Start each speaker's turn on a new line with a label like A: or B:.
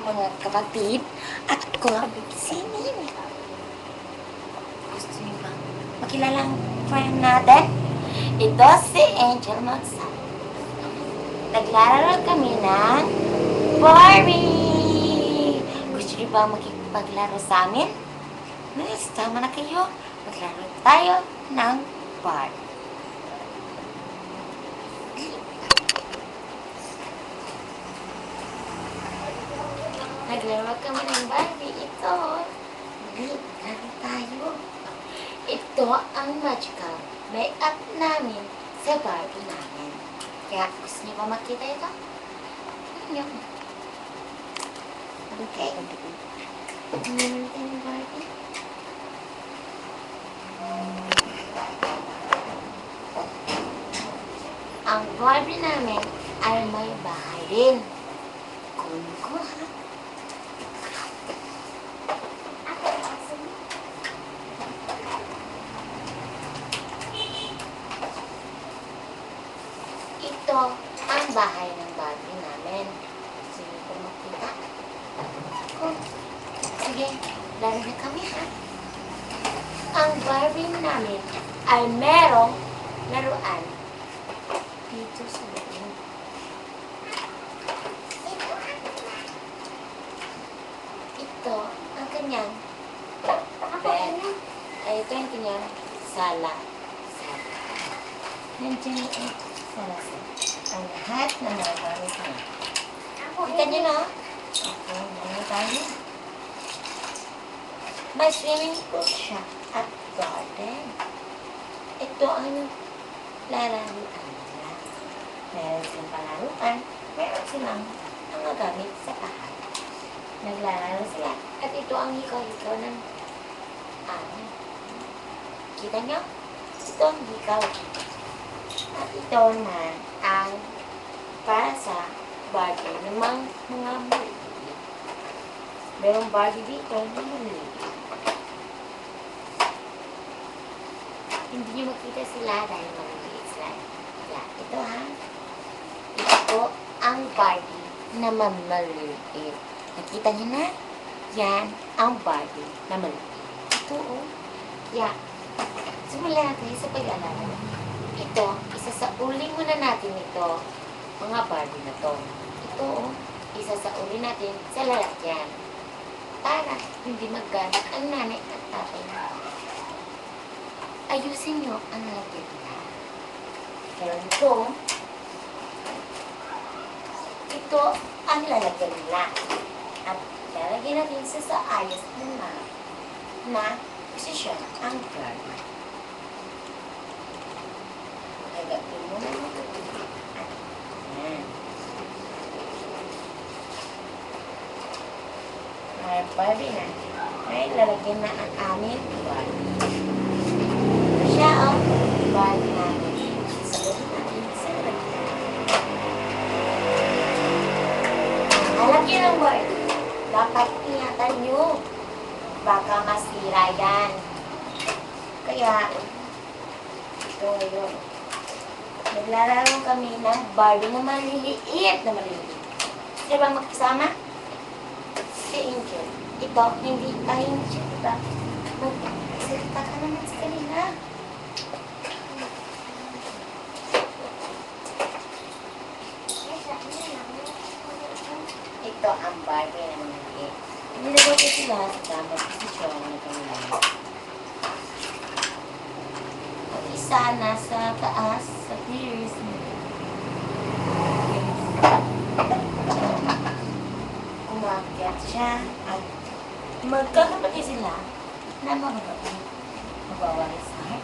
A: mga kapatid at sinin. Gusto niyo bang makilala ang friend natin? Ito si Angel Magsal. Naglalaro kami ng Barbie! Gusto niyo bang makipaglaro sa amin? Yes, tama na kayo. Maglaro tayo ng Barbie. Naglaro kami ng Barbie. Ito. Laro tayo. Ito ang magical make-up namin sa Barbie namin. Kaya gusto niyo ba makita ito? Ano? Okay. Tingnan natin yung Barbie. Ang Barbie namin ay may bahay din. Kunin ko, ha? Ito ang bahay ng Barbie namin. Sige po makita. Sige, laro na kami, ha? Ang Barbie namin ay merong laruan dito sa loob. Ito ang kanyang bed. Ay, ito ang kanyang sala. Nandiyan yung sala. Ang lahat na nagagamit niya. Kita niyo na? Okay, nandun tayo. May swimming pool siya at garden. Ito ang lalaruan nila. Meron silang palaruan. Meron silang mga gamit sa bahay. Naglalaro sila. At ito ang hikaw-hikaw ng amin. Kita niyo? Ito ang hikaw. At ito naman ang para sa Barbie namang mga maliit. Merong Barbie dito na maliit. Hindi nyo makita sila dahil maliit sila. Yeah, ito ha. Ito ang Barbie na maliit. Nakita nyo na? Yan ang Barbie na maliit. Ito oh. Yeah. Simulan natin sa pag-alala. Ito, isa sa uli muna natin ito, mga Barbie na to. Ito oh, isa sa uli natin sa lalakyan. Para hindi magganat ang nanay at tatay. Ayusin nyo ang lalagyan nila. Pero ito ang lalagyan nila. At lalagyan natin sa ayos na posisyon ang Barbie. Lagyan mo na ito. Ayan. May Barbie na. Ay, lalagyan na ang aming Barbie. Siya ang Barbie namin. Sagutin natin sa lalagyan. Lalagyan ng Barbie. Dapat ingatan nyo. Baka masira yan. Kaya, ito yun. Naglalaro kami ng Barbie na maliliit na maliliit. Diba magkasama? Si Angel. Ito, hindi tayo Angel. Diba? Magsalita ka naman sa kanila. Ito ang Barbie na maliliit. Nilagay ko sila sa tamang posisyon na kanila. Ang isa nasa taas sa piers. Umakyat siya at magkakapati sila na mabawalis.